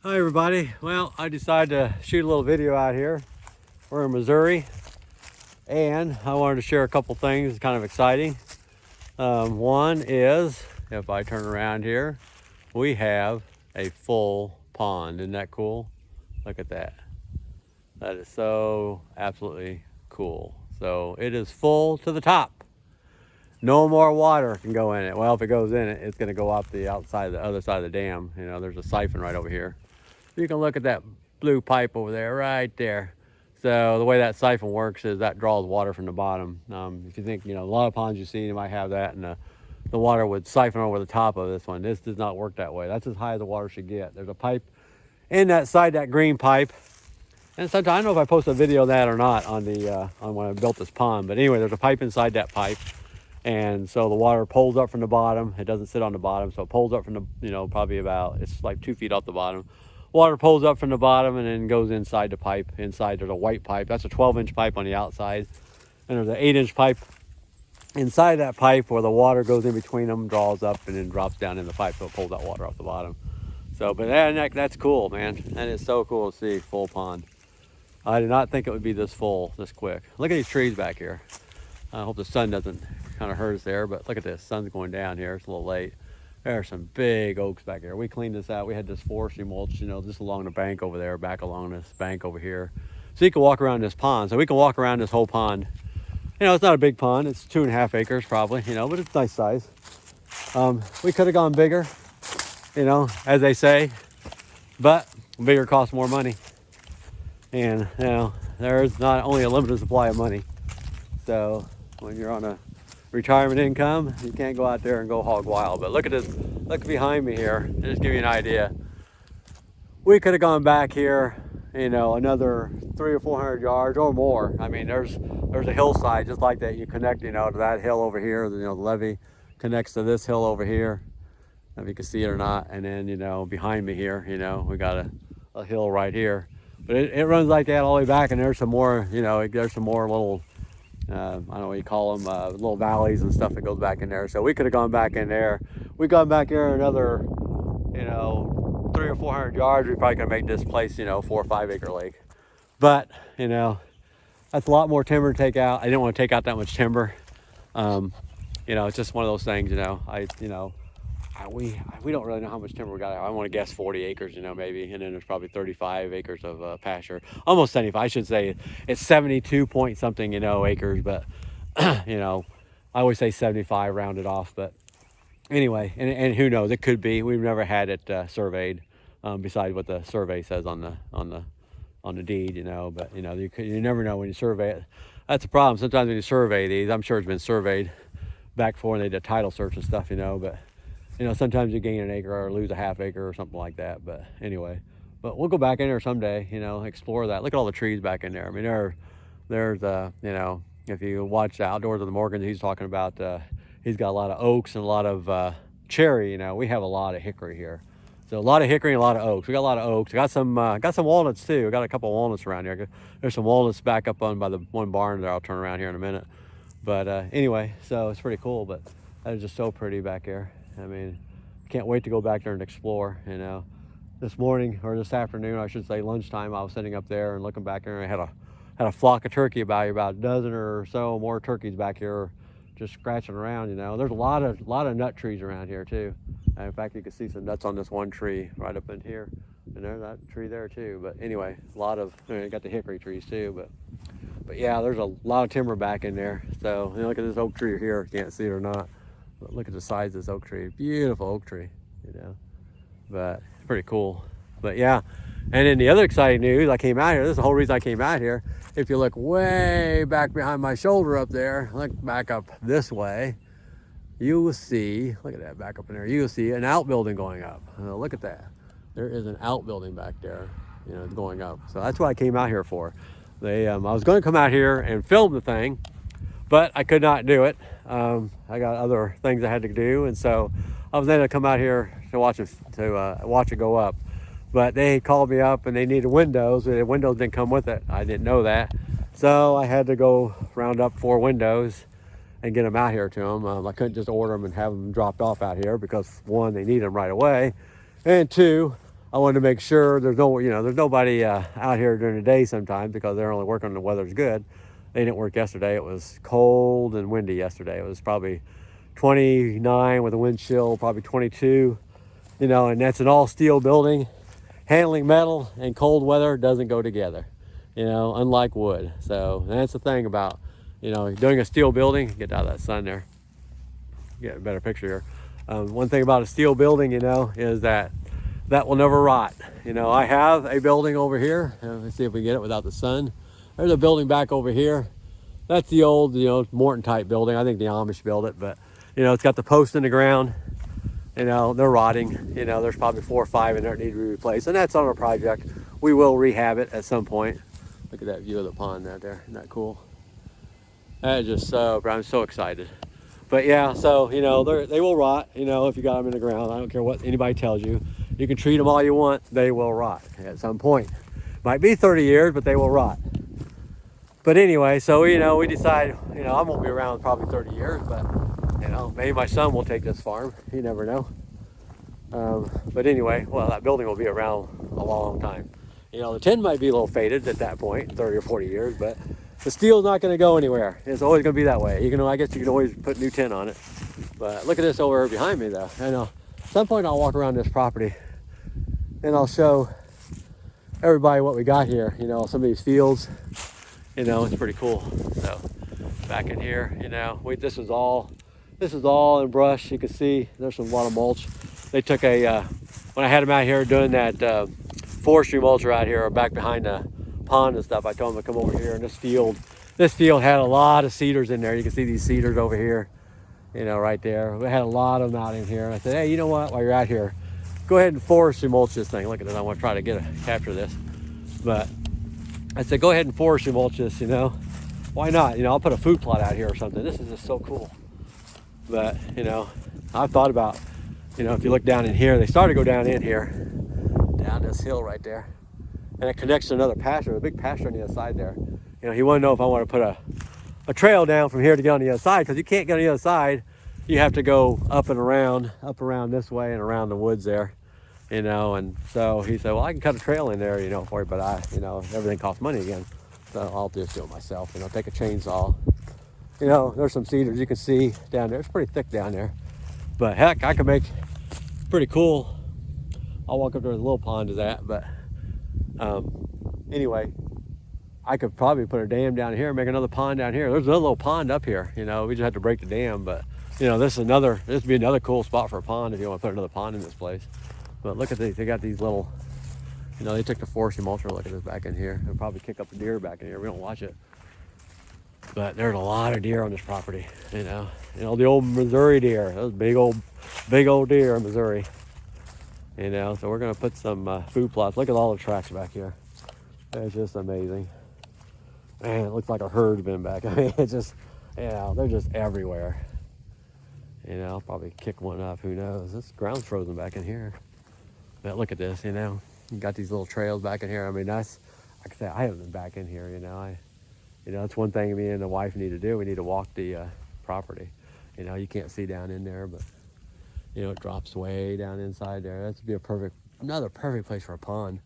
Hi everybody. Well, I decided to shoot a little video out here. We're in Missouri and I wanted to share a couple things kind of exciting. One is, if I turn around here, we have a full pond. Isn't that cool? Look at that. That is so absolutely cool. So it is full to the top. No more water can go in it. Well, if it goes in it, it's going to go up the outside, the other side of the dam. You know, there's a siphon right over here. You can look at that blue pipe over there, right there. So the way that siphon works is that draws water from the bottom. If you think, a lot of ponds you see, you might have that, and the water would siphon over the top of this one. This does not work that way. That's as high as the water should get. There's a pipe in that side, that green pipe. And sometimes, I don't know if I posted a video of that or not on when I built this pond, but anyway, there's a pipe inside that pipe. And so the water pulls up from the bottom. It doesn't sit on the bottom, so it pulls up from the, probably about, it's like 2 feet off the bottom. Water pulls up from the bottom and then goes inside the pipe. Inside there's a white pipe. That's a 12-inch pipe on the outside. And there's an 8-inch pipe inside that pipe where the water goes in between them, draws up, and then drops down in the pipe, so it pulls that water off the bottom. So, but that's cool, man. That is so cool to see, full pond. I did not think it would be this full, this quick. Look at these trees back here. I hope the sun doesn't kind of hurt us there, but look at this. Sun's going down here. It's a little late. There are some big oaks back here. We cleaned this out. We had this forestry mulch, just along the bank over there, back along this bank over here. So you can walk around this pond. So we can walk around this whole pond. It's not a big pond. It's 2.5 acres probably, but it's nice size. We could have gone bigger, as they say, but bigger costs more money. And, there's not only a limited supply of money. So when you're on a retirement income, you can't go out there and go hog wild. But look at this, look behind me here, just give you an idea. We could have gone back here, another 300 or 400 yards or more. I mean, there's a hillside just like that. You connect, to that hill over here. The levee connects to this hill over here, if you can see it or not. And then, behind me here, we got a hill right here. But it runs like that all the way back, and there's some more, there's some more little, I don't know what you call them, little valleys and stuff that goes back in there. So we could have gone back in there. We gone back here another, 300 or 400 yards. We probably could make this place, 4 or 5 acre lake. But, that's a lot more timber to take out. I didn't want to take out that much timber. It's just one of those things, we don't really know how much timber we got. I want to guess 40 acres, maybe. And then there's probably 35 acres of pasture. Almost 75, I should say. It's 72 point something, acres. But, I always say 75 rounded off. But anyway, and who knows? It could be. We've never had it surveyed, besides what the survey says on the deed, But, you never know when you survey it. That's the problem. Sometimes when you survey these, I'm sure it's been surveyed back before when they did title search and stuff, But sometimes you gain an acre or lose a half acre or something like that. But anyway, we'll go back in there someday, explore that. Look at all the trees back in there. I mean, there's, if you watch the Outdoors of the Morgans, he's talking about, he's got a lot of oaks and a lot of cherry. We have a lot of hickory here. So a lot of hickory and a lot of oaks. We got a lot of oaks. Got some walnuts too. We got a couple of walnuts around here. There's some walnuts back up by the one barn there. I'll turn around here in a minute. But anyway, so it's pretty cool. But that is just so pretty back here. I mean, can't wait to go back there and explore, This morning, or this afternoon, I should say, lunchtime, I was sitting up there and looking back there, and I had a flock of turkey about a dozen or so more turkeys back here just scratching around, There's a lot of nut trees around here too. And in fact, you can see some nuts on this one tree right up in here. And there's that tree there too. But anyway, a lot of, you got the hickory trees too, but yeah, there's a lot of timber back in there. So look at this oak tree here, you can't see it or not. But look at the size of this oak tree. Beautiful oak tree, But it's pretty cool. But yeah, and then the other exciting news, I came out here. This is the whole reason I came out here. If you look way back behind my shoulder up there, look back up this way, you will see, look at that back up in there, you will see an outbuilding going up. Look at that. There is an outbuilding back there, going up. So that's what I came out here for. I was going to come out here and film the thing, but I could not do it. I got other things I had to do, and so I was able to come out here to watch it go up. But they called me up and they needed windows. The windows didn't come with it. I didn't know that, so I had to go round up 4 windows and get them out here to them. I couldn't just order them and have them dropped off out here because 1, they need them right away, and 2, I wanted to make sure there's nobody out here during the day sometimes because they're only working when the weather's good. They didn't work yesterday. It was cold and windy yesterday. It was probably 29 with a wind chill, probably 22, and that's an all steel building. Handling metal and cold weather doesn't go together, unlike wood. So that's the thing about, doing a steel building. Get out of that sun there. Get a better picture here. One thing about a steel building, is that will never rot. I have a building over here. Let's see if we can get it without the sun. There's a building back over here. That's the old, Morton type building. I think the Amish built it, but it's got the post in the ground. They're rotting. There's probably 4 or 5 in there that need to be replaced, and that's on our project. We will rehab it at some point. Look at that view of the pond out there. Isn't that cool? That is just so, I'm so excited. But yeah, so, they will rot, if you got them in the ground. I don't care what anybody tells you. You can treat them all you want. They will rot at some point. Might be 30 years, but they will rot. But anyway, so, we decide, I won't be around probably 30 years, but, maybe my son will take this farm. You never know. But anyway, well, that building will be around a long time. The tin might be a little faded at that point, 30 or 40 years, but the steel's not going to go anywhere. It's always going to be that way. I guess you can always put new tin on it. But look at this over behind me, though. I know. At some point, I'll walk around this property, and I'll show everybody what we got here. Some of these fields. It's pretty cool. So back in here, this is all in brush. You can see there's a lot of mulch. They took when I had them out here doing that forestry mulch out here, or back behind the pond and stuff, I told them to come over here. And this field had a lot of cedars in there. You can see these cedars over here, right there. We had a lot of them out in here. And I said, hey, you know what? While you're out here, go ahead and forestry mulch this thing. Look at this. I want to try to capture this. But I said, go ahead and forestry mulch this, Why not? I'll put a food plot out here or something. This is just so cool. But, I've thought about, if you look down in here, they started to go down in here, down this hill right there. And it connects to another pasture, a big pasture on the other side there. He wanted to know if I want to put a trail down from here to get on the other side, because you can't get on the other side. You have to go up around this way and around the woods there, and so he said, well, I can cut a trail in there, for you, but everything costs money again. So I'll just do it myself, take a chainsaw. There's some cedars you can see down there. It's pretty thick down there, but heck, I could make pretty cool. I'll walk up to where the little pond is at, but anyway, I could probably put a dam down here and make another pond down here. There's another little pond up here, we just have to break the dam, but this would be another cool spot for a pond if you want to put another pond in this place. But look at these, they got these little, they took the forestry mulcher. Look at this back in here. They'll probably kick up a deer back in here. We don't watch it. But there's a lot of deer on this property, the old Missouri deer, those big old deer in Missouri, so we're going to put some food plots. Look at all the tracks back here. It's just amazing. Man, it looks like a herd's been back. I mean, it's just, they're just everywhere. I'll probably kick one up, who knows. This ground's frozen back in here. But look at this, you got these little trails back in here. I mean, that's, like I said, I haven't been back in here, that's one thing me and the wife need to do. We need to walk the property. You can't see down in there, but it drops way down inside there. That'd be another perfect place for a pond.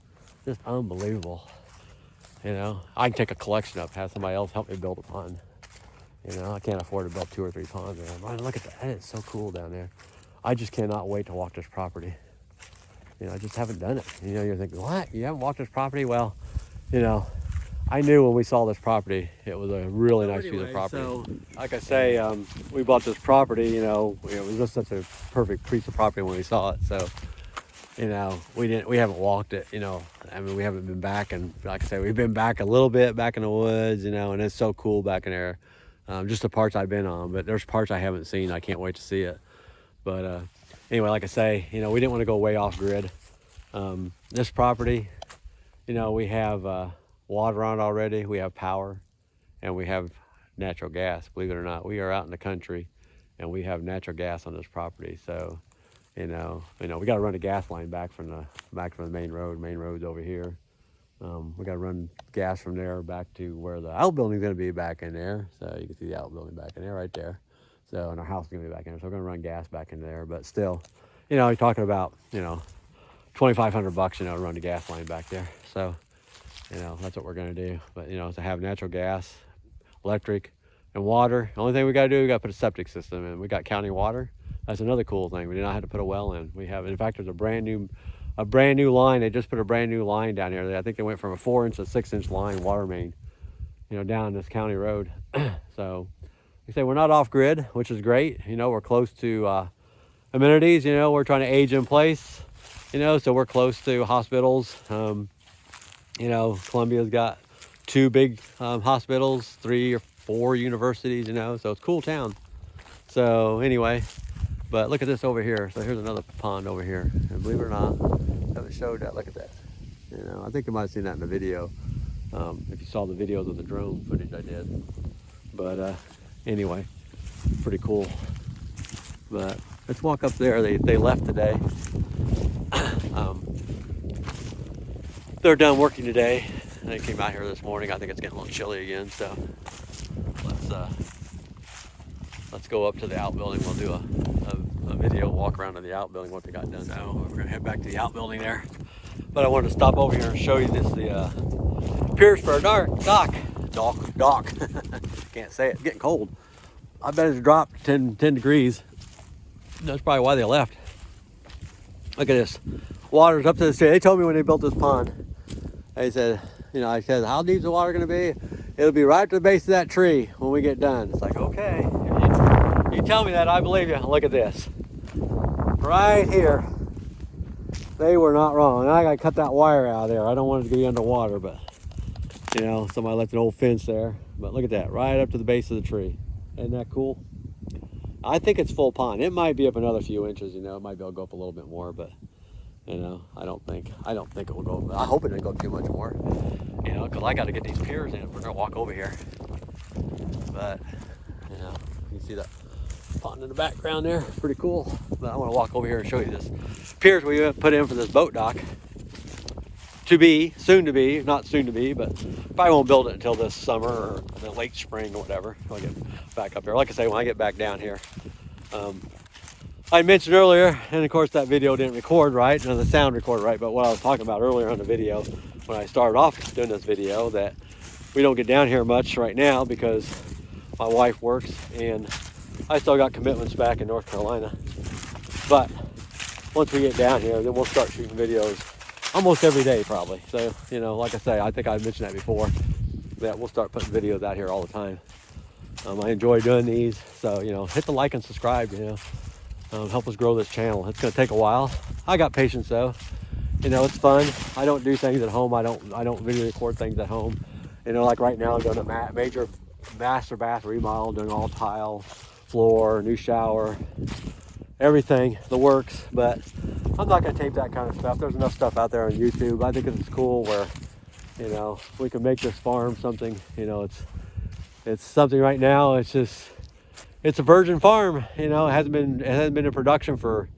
Just unbelievable. I can take a collection up, have somebody else help me build a pond. I can't afford to build 2 or 3 ponds. Man, look at that. That is so cool down there. I just cannot wait to walk this property. I just haven't done it. You're thinking, what? You haven't walked this property? Well, I knew when we saw this property, it was a really nice piece of property. So, like I say, we bought this property, it was just such a perfect piece of property when we saw it. So, we haven't walked it, I mean, we haven't been back, and like I say, we've been back a little bit back in the woods, and it's so cool back in there. Just the parts I've been on, but there's parts I haven't seen. I can't wait to see it. But anyway, like I say, we didn't want to go way off grid. This property, we have water on it already. We have power, and we have natural gas. Believe it or not, we are out in the country, and we have natural gas on this property. So, we got to run a gas line back from the main road. Main road's over here. We got to run gas from there back to where the outbuilding is going to be back in there. So you can see the outbuilding back in there, right there. So, and our house is going to be back in there. So we're going to run gas back in there. But still, you're talking about, $2,500, you know, to run the gas line back there. So, you know, that's what we're gonna do. But, you know, to have natural gas, electric, and water, the only thing we gotta do, we gotta put a septic system in. We got county water. That's another cool thing. We did not have to put a well in. We have, in fact, there's a brand new line. They just put a brand new line down here. I think they went from a 4-inch to 6-inch line water main, you know, down this county road. So, like I say, we're not off grid, which is great. You know, we're close to amenities. You know, we're trying to age in place. You know, so we're close to hospitals. You know, Columbia's got 2 big hospitals, 3 or 4 universities. You know, so it's a cool town. So anyway, but look at this over here. So here's another pond over here, and believe it or not, I haven't showed that. Look at that. You know, I think you might have seen that in the video. If you saw the videos of the drone footage I did. But anyway, pretty cool. But let's walk up there. They left today. They're done working today. They came out here this morning. I think it's getting a little chilly again, so let's go up to the outbuilding. We'll do a video walk around to the outbuilding, what they got done. So we're gonna head back to the outbuilding there. But I wanted to stop over here and show you the piers for our dock. Can't say it. It's getting cold. I bet it's dropped 10 degrees. That's probably why they left. Look at this. Water's up to the sea. They told me when they built this pond, they said, you know, I said, how deep is the water going to be? It'll be right to the base of that tree when we get done. It's like, okay. You tell me that, I believe you. Look at this. Right here. They were not wrong. I got to cut that wire out of there. I don't want it to be underwater, but, you know, somebody left an old fence there. But look at that, right up to the base of the tree. Isn't that cool? I think it's full pond. It might be up another few inches, you know. It might be able to go up a little bit more, but, you know, I don't think it will go. I hope it didn't go too much more, you know, because I got to get these piers in. We're going to walk over here. But, you know, you can see that pond in the background there. Pretty cool. But I want to walk over here and show you this piers we put in for this boat dock. Soon to be, not soon to be, but probably won't build it until this summer or the late spring or whatever. I'll get back up there. Like I say, when I get back down here. I mentioned earlier, and of course that video didn't record right, and the sound recorded right, but what I was talking about earlier on the video, when I started off doing this video, that we don't get down here much right now because my wife works and I still got commitments back in North Carolina. But once we get down here, then we'll start shooting videos almost every day probably. So, you know, like I say, I think I mentioned that before, that we'll start putting videos out here all the time. I enjoy doing these, so, you know, hit the like and subscribe, you know, help us grow this channel. It's going to take a while. I got patience though. You know, it's fun. I don't do things at home. I don't video record things at home. You know, like right now I'm doing a major master bath remodel, doing all tile, floor, new shower, everything, the works. But I'm not going to tape that kind of stuff. There's enough stuff out there on YouTube. I think it's cool where, you know, we can make this farm something. You know, it's something right now. It's a virgin farm. You know, it hasn't been in production for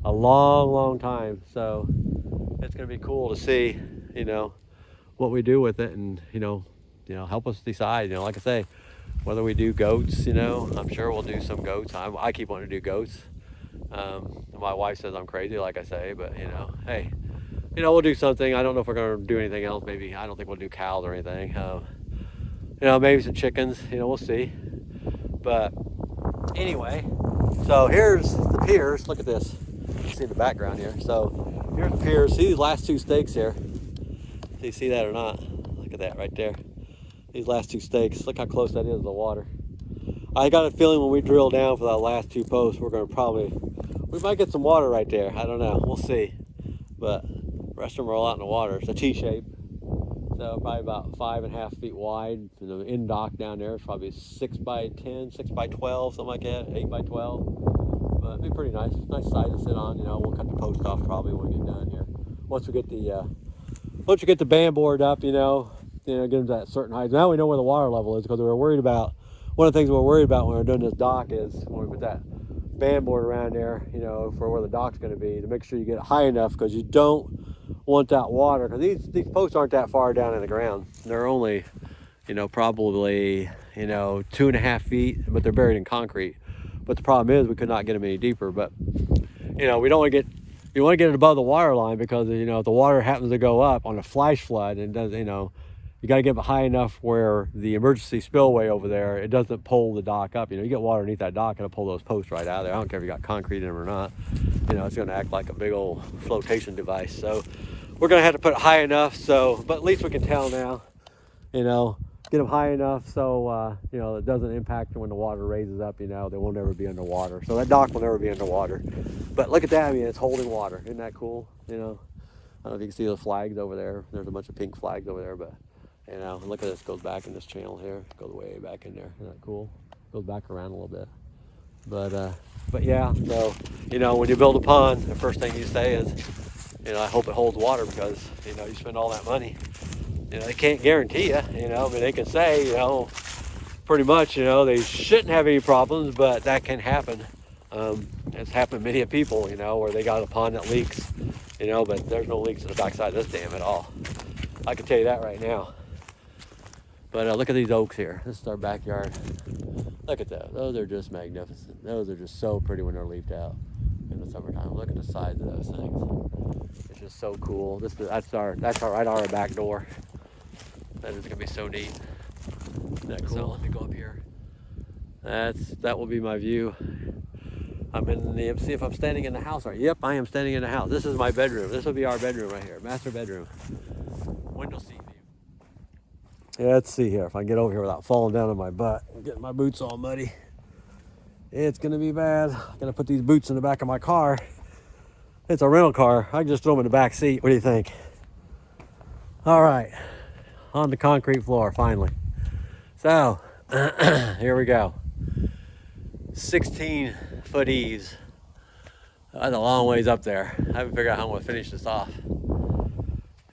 a long time. So it's going to be cool to see, you know, what we do with it, and you know, help us decide. You know, like I say, whether we do goats, you know, I'm sure we'll do some goats. I keep wanting to do goats. My wife says I'm crazy, like I say, but you know, hey, you know, we'll do something. I don't know if we're going to do anything else. Maybe, I don't think we'll do cows or anything. You know, maybe some chickens, you know, we'll see. But anyway, so here's the piers. Look at this. You see the background here. So here's the piers. See these last 2 stakes here? Do you see that or not? Look at that right there. These last 2 stakes. Look how close that is to the water. I got a feeling when we drill down for that last 2 posts, we're going to we might get some water right there. I don't know. We'll see. But the rest of them are all out in the water. It's a T-shape. So probably about 5.5 feet wide. And the end dock down there is probably 6 by 10, 6 by 12, something like that, 8 by 12. But it'd be pretty nice. Nice side to sit on. You know, we'll cut the post off probably when we get done here. Once we get the band board up, you know, get them to that certain height. Now we know where the water level is, because we were worried about, one of the things we're worried about when we're doing this dock is when we put that band board around there, you know, for where the dock's going to be, to make sure you get it high enough, because you don't want that water, because these posts aren't that far down in the ground. They're only, you know, probably, you know, 2.5 feet, but they're buried in concrete. But the problem is we could not get them any deeper. But, you know, we don't want to you want to get it above the water line, because you know if the water happens to go up on a flash flood, and does, you know, you got to get it high enough where the emergency spillway over there, it doesn't pull the dock up. You know, you get water underneath that dock, it'll pull those posts right out of there. I don't care if you got concrete in them or not. You know, it's going to act like a big old flotation device. So we're going to have to put it high enough. So, but at least we can tell now. You know, get them high enough so you know, it doesn't impact when the water raises up. You know, they will never be underwater. So that dock will never be underwater. But look at that. I mean, it's holding water. Isn't that cool? You know, I don't know if you can see the flags over there. There's a bunch of pink flags over there, but you know, look at this. Goes back in this channel here. Goes way back in there. Isn't that cool? Goes back around a little bit. But yeah. So you know, when you build a pond, the first thing you say is, you know, I hope it holds water, because you know you spend all that money. You know, they can't guarantee you. You know, I mean, they can say, you know, pretty much, you know, they shouldn't have any problems, but that can happen. It's happened to many people, you know, where they got a pond that leaks, you know, but there's no leaks in the backside of this dam at all. I can tell you that right now. But look at these oaks here. This is our backyard. Look at those. Those are just magnificent. Those are just so pretty when they're leafed out in the summertime. Look at the size of those things. It's just so cool. That's our right on our back door. That is gonna be so neat. Isn't that cool? So let me go up here. That will be my view. I'm in the, see if I'm standing in the house. Right? Yep, I am standing in the house. This is my bedroom. This will be our bedroom right here, master bedroom. Window seat view. Yeah, let's see here if I can get over here without falling down on my butt and getting my boots all muddy. It's gonna be bad. I'm gonna put these boots in the back of my car. It's a rental car. I can just throw them in the back seat. What do you think? All right, on the concrete floor finally. So here we go. 16-foot eaves. That's a long ways up there. I haven't figured out how I'm gonna finish this off.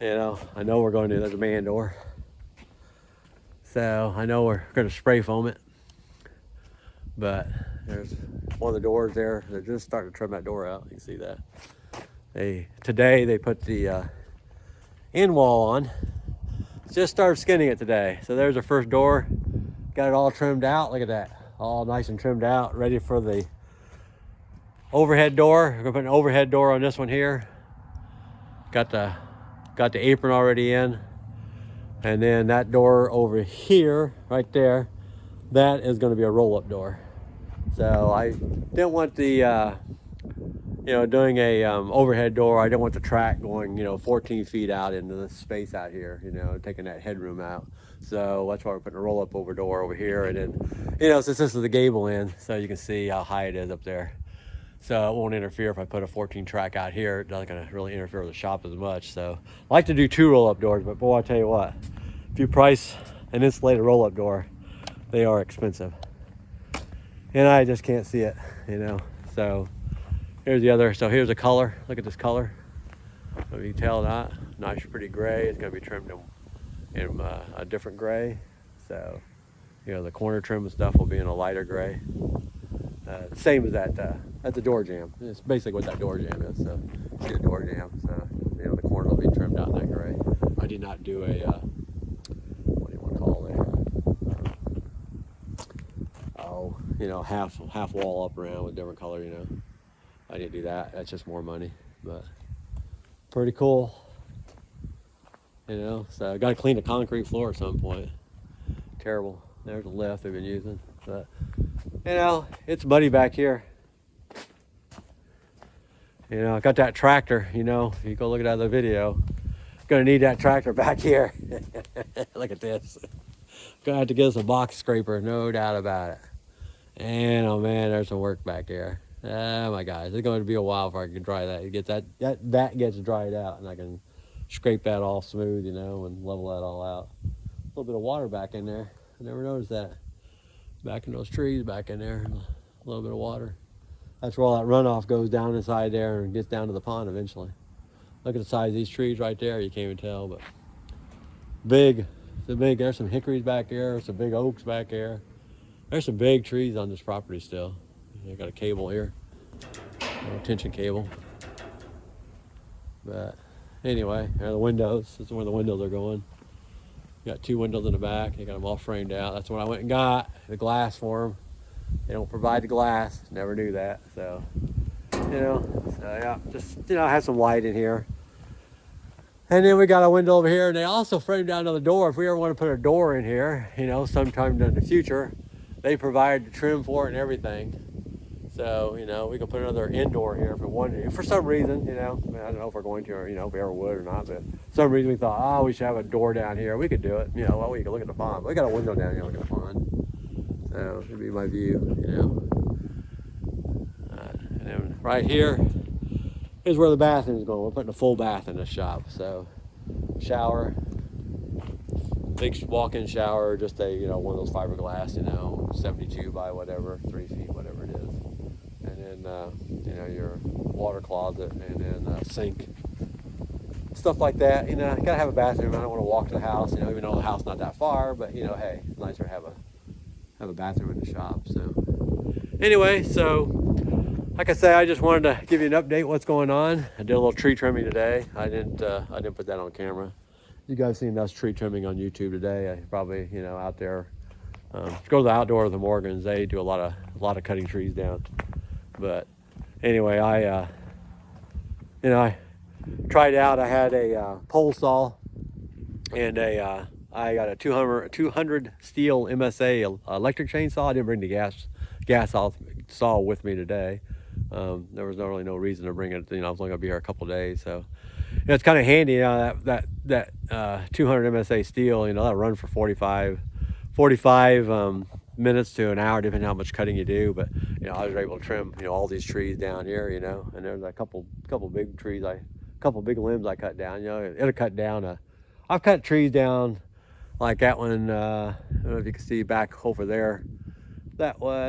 You know, I know we're going to, there's a man door. So I know we're gonna spray foam it. But there's one of the doors there. They're just starting to trim that door out. You can see that. Today they put the end wall on. Just started skinning it today. So there's our first door. Got it all trimmed out. Look at that. All nice and trimmed out, ready for the overhead door. We're gonna put an overhead door on this one here. Got the apron already in. And then that door over here, right there, that is gonna be a roll-up door. So I didn't want the, you know, doing a overhead door. I didn't want the track going, you know, 14 feet out into the space out here, you know, taking that headroom out. So that's why we're putting a roll-up over door over here. And then, you know, since this is the gable end, so you can see how high it is up there. So it won't interfere if I put a 14 track out here. It's not gonna really interfere with the shop as much. So I like to do 2 roll-up doors, but boy, I tell you what, if you price an insulated roll-up door, they are expensive. And I just can't see it, you know. So here's the other, so here's the color. Look at this color. So you can tell that, nice, pretty gray. It's gonna be trimmed in a different gray. So, you know, the corner trim and stuff will be in a lighter gray. Same as that, that's the door jamb. It's basically what that door jamb is. So, see the door jamb. So, you know, the corner will be trimmed out in that gray. I did not do a, what do you want to call it? You know, half wall up around with different color, you know. I didn't do that. That's just more money, but pretty cool. You know, so I got to clean the concrete floor at some point. Terrible. There's a lift they've been using, but you know, it's muddy back here. You know, I got that tractor. You know, if you go look at that other video, gonna need that tractor back here. Look at this. Gonna have to get us a box scraper, no doubt about it. And oh man, there's some work back there. Oh my gosh, it's going to be a while before I can dry that. Get that gets dried out, and I can scrape that all smooth, you know, and level that all out. A little bit of water back in there. I never noticed that. Back in those trees back in there, a little bit of water. That's where all that runoff goes down inside there and gets down to the pond eventually. Look at the size of these trees right there. You can't even tell, but big. It's big. There's some hickories back there. Some big oaks back there. There's some big trees on this property still. I got a cable here, a tension cable. But anyway, there are the windows. This is where the windows are going. Got 2 windows in the back. They got them all framed out. That's what I went and got, the glass for them. They don't provide the glass. Never knew that. So, you you know. So yeah, just, you know, have some light in here. And then we got a window over here, and they also framed down another door. If we ever want to put a door in here, you know, sometime in the future, they provide the trim for it and everything. So, you know, we can put another indoor here if we wanted to. For some reason, you know, I mean, I don't know if we're going to, or, you know, if we ever would or not, but for some reason we thought, oh, we should have a door down here. We could do it. You know, well, we can look at the pond. We got a window down here looking at the pond. So, it'd be my view, you know. And then right here is where the bathroom is going. We're putting a full bath in the shop. So, shower, big walk-in shower, just a, you know, one of those fiberglass, you know, 72 by whatever, 3 feet, whatever it is. And then, you know, your water closet, and then sink, stuff like that. You know, you gotta have a bathroom. I don't want to walk to the house, you know, even though the house is not that far, but, you know, hey, it's nicer to have a bathroom in the shop. So anyway, so like I say, I just wanted to give you an update what's going on. I did a little tree trimming today. I didn't put that on camera. You guys seen us tree trimming on YouTube today. I probably, you know, out there. Go to the outdoor with the Morgans. They do a lot of cutting trees down. But anyway, I tried out. I had a pole saw and I got a 200 Stihl MSA electric chainsaw. I didn't bring the gas saw with me today. There was really no reason to bring it. You know, I was only gonna be here a couple days, so you know, it's kind of handy. You know, that 200 MSA Stihl. You know, that'll run for 45 minutes to an hour, depending on how much cutting you do. But you know, I was able to trim, you know, all these trees down here. You know, and there's a couple big trees, couple big limbs I cut down. You know, it'll cut down. I've cut trees down like that one. I don't know if you can see back over there. That way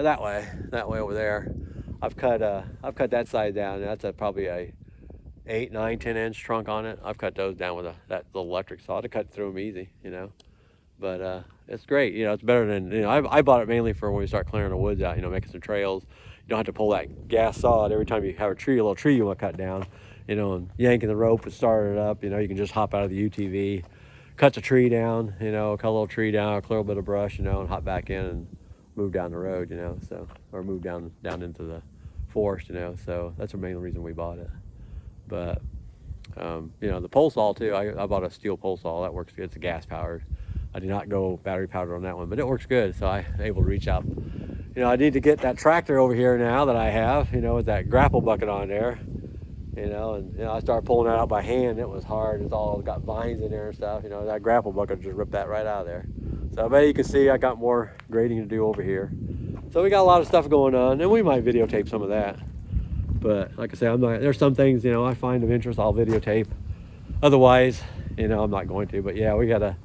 over there. I've cut that side down. That's probably a 8, 9, 10 inch trunk on it. I've cut those down with that little electric saw to cut through them easy, you know. But it's great, you know. It's better than, you know, I bought it mainly for when we start clearing the woods out, you know, making some trails. You don't have to pull that gas saw out every time you have a little tree you want to cut down, you know, and yanking the rope and starting it up. You know, you can just hop out of the UTV, cut the tree down, you know, cut a little tree down, clear a bit of brush, you know, and hop back in and move down the road, you know. So, or move down into the forest, you know. So that's the main reason we bought it. But you know, the pole saw too, I bought a Stihl pole saw. That works good. It's a gas powered. I did not go battery powered on that one, but it works good. So I'm able to reach out. You know, I need to get that tractor over here now that I have, you know, with that grapple bucket on there, you know, and, you know, I started pulling that out by hand. It was hard. It's all got vines in there and stuff. You know, that grapple bucket just ripped that right out of there. So I bet you can see I got more grading to do over here. So we got a lot of stuff going on, and we might videotape some of that. But like I say, there's some things, you know, I find of interest, I'll videotape. Otherwise, you know, I'm not going to. But yeah, we gotta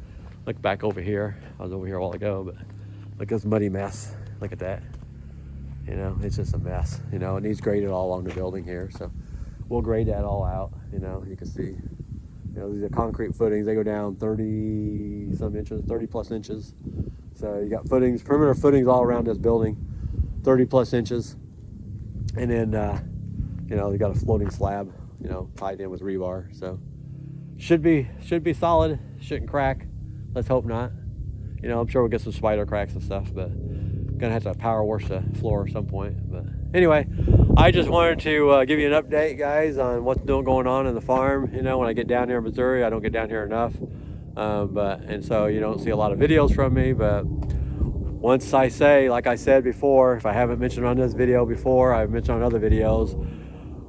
look back over here. I was over here a while ago, but look at this muddy mess. Look at that. You know, it's just a mess. You know, it needs graded all along the building here. So we'll grade that all out. You know, you can see, you know, these are concrete footings. They go down 30 some inches, 30 plus inches. So you got footings, perimeter footings all around this building, 30 plus inches. And then, you know, they got a floating slab, you know, tied in with rebar. So should be solid, shouldn't crack. Let's hope not. You know, I'm sure we'll get some spider cracks and stuff, but gonna have to power wash the floor at some point. But anyway, I just wanted to give you an update, guys, on what's going on in the farm. You know, when I get down here in Missouri, I don't get down here enough. And so you don't see a lot of videos from me, but once I say, like I said before, if I haven't mentioned on this video before, I've mentioned on other videos,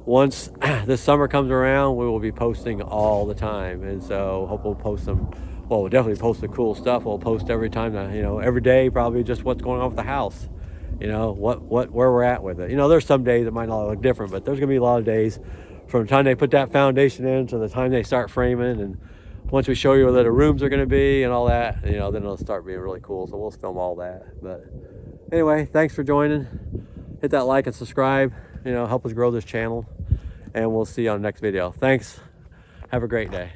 once this summer comes around, we will be posting all the time. And so hope we'll post some, well, we'll definitely post the cool stuff. We'll post every time, you know, every day, probably just what's going on with the house, you know, where we're at with it. You know, there's some days it might not look different, but there's gonna be a lot of days from the time they put that foundation in to the time they start framing. And once we show you where the rooms are going to be and all that, you know, then it'll start being really cool. So we'll film all that. But anyway, thanks for joining. Hit that like and subscribe, you know, help us grow this channel. And we'll see you on the next video. Thanks. Have a great day.